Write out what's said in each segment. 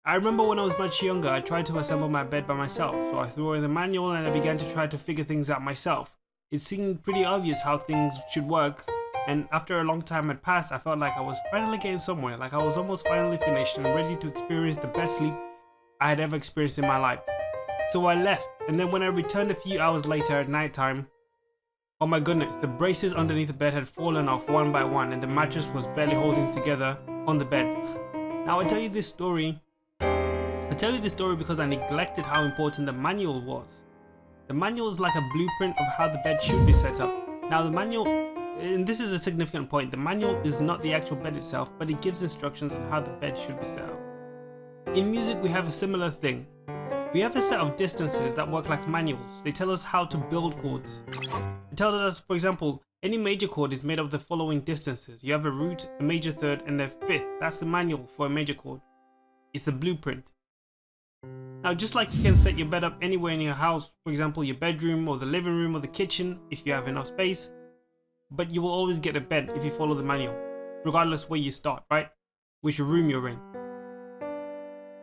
I remember when I was much younger, I tried to assemble my bed by myself, so I threw away the manual and I began to try to figure things out myself. It seemed pretty obvious how things should work, and after a long time had passed, I felt like I was finally getting somewhere, like I was almost finally finished and ready to experience the best sleep I had ever experienced in my life. So I left, and then when I returned a few hours later at night time, oh my goodness, the braces underneath the bed had fallen off one by one and the mattress was barely holding together on the bed. Now I tell you this story because I neglected how important the manual was. The manual is like a blueprint of how the bed should be set up. Now the manual, and this is a significant point, the manual is not the actual bed itself, but it gives instructions on how the bed should be set up. In music we have a similar thing. We have a set of distances that work like manuals. They tell us how to build chords. They tell us, for example, any major chord is made of the following distances. You have a root, a major third, and a fifth. That's the manual for a major chord. It's the blueprint. Now, just like you can set your bed up anywhere in your house, for example, your bedroom or the living room or the kitchen, if you have enough space, but you will always get a bed if you follow the manual, regardless where you start, right? Which room you're in.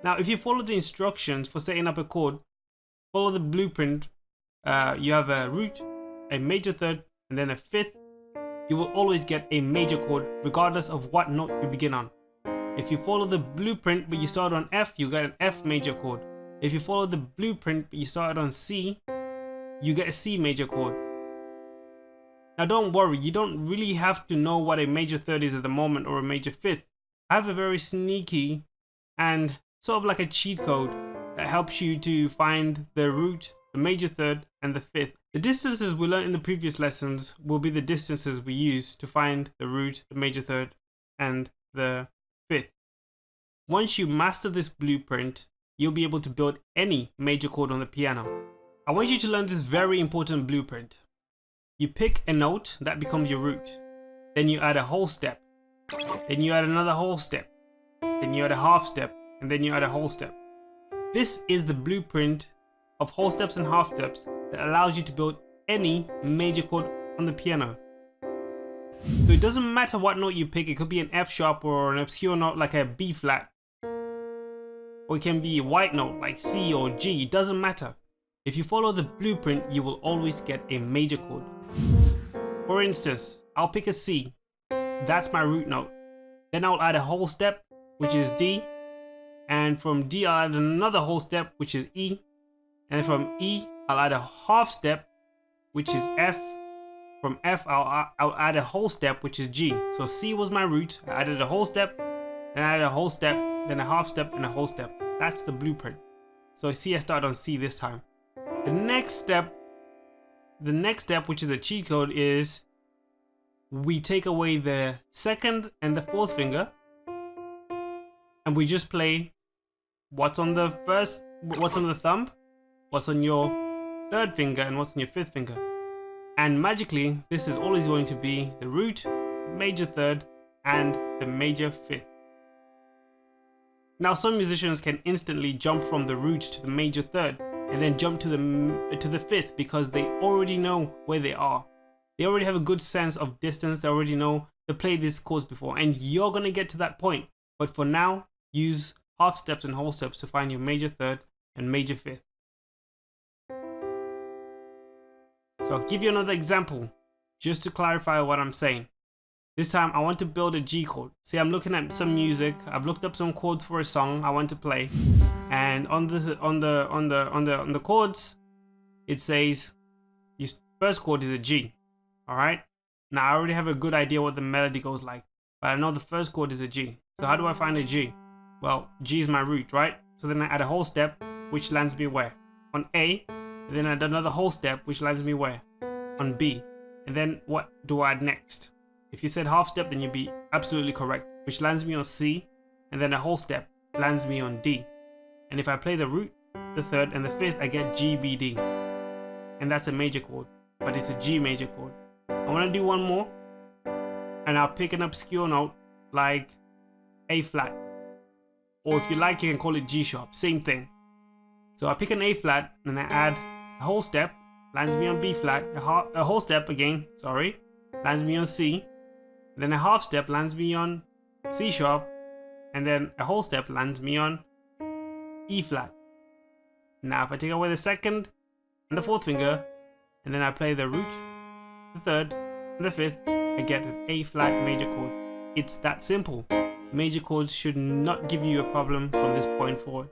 Now, if you follow the instructions for setting up a chord, follow the blueprint, you have a root, a major third, and then a fifth, you will always get a major chord regardless of what note you begin on. If you follow the blueprint but you start on F, you get an F major chord. If you follow the blueprint but you start on C, you get a C major chord. Now don't worry, you don't really have to know what a major third is at the moment or a major fifth. I have a very sneaky and sort of like a cheat code that helps you to find the root, the major third, and the fifth. The distances we learned in the previous lessons will be the distances we use to find the root, the major third, and the fifth. Once you master this blueprint, you'll be able to build any major chord on the piano. I want you to learn this very important blueprint. You pick a note that becomes your root. Then you add a whole step. Then you add another whole step. Then you add a half step. And then you add a whole step. This is the blueprint of whole steps and half steps that allows you to build any major chord on the piano. So it doesn't matter what note you pick, it could be an F sharp or an obscure note like a B flat. Or it can be a white note like C or G, it doesn't matter. If you follow the blueprint, you will always get a major chord. For instance, I'll pick a C, that's my root note. Then I'll add a whole step, which is D. And from D I'll add another whole step, which is E. And from E I'll add a half step, which is F. From F I'll add a whole step, which is G. So C was my root, I added a whole step, then I added a whole step, then a half step and a whole step. That's the blueprint. So see, I started on C this time. The next step, which is the cheat code, is we take away the second and the fourth finger and we just play what's on the first, what's on the thumb, what's on your third finger, and what's on your fifth finger. And magically, this is always going to be the root, major third, and the major fifth. Now some musicians can instantly jump from the root to the major third and then jump to the fifth because they already know where they are. They already have a good sense of distance, they already know they played these chords before, and you're gonna get to that point. But for now, use half steps and whole steps to find your major third and major fifth. So I'll give you another example just to clarify what I'm saying. This time I want to build a G chord. See, I'm looking at some music. I've looked up some chords for a song I want to play, and on the chords, it says your first chord is a G. All right. Now I already have a good idea what the melody goes like, but I know the first chord is a G. So how do I find a G? Well, G is my root, right? So then I add a whole step, which lands me where? On A. And then I add another whole step, which lands me where? On B. And then what do I add next? If you said half step, then you'd be absolutely correct, which lands me on C, and then a whole step lands me on D. And if I play the root, the third, and the fifth, I get G, B, D. And that's a major chord, but it's a G major chord. I want to do one more, and I'll pick an obscure note like A flat. Or if you like, you can call it G sharp, same thing. So I pick an A flat, and I add a whole step, lands me on B flat, a whole step again, sorry, lands me on C. Then a half step lands me on C sharp, and then a whole step lands me on E flat. Now if I take away the second and the fourth finger, and then I play the root, the third, and the fifth, I get an A flat major chord. It's that simple. Major chords should not give you a problem from this point forward.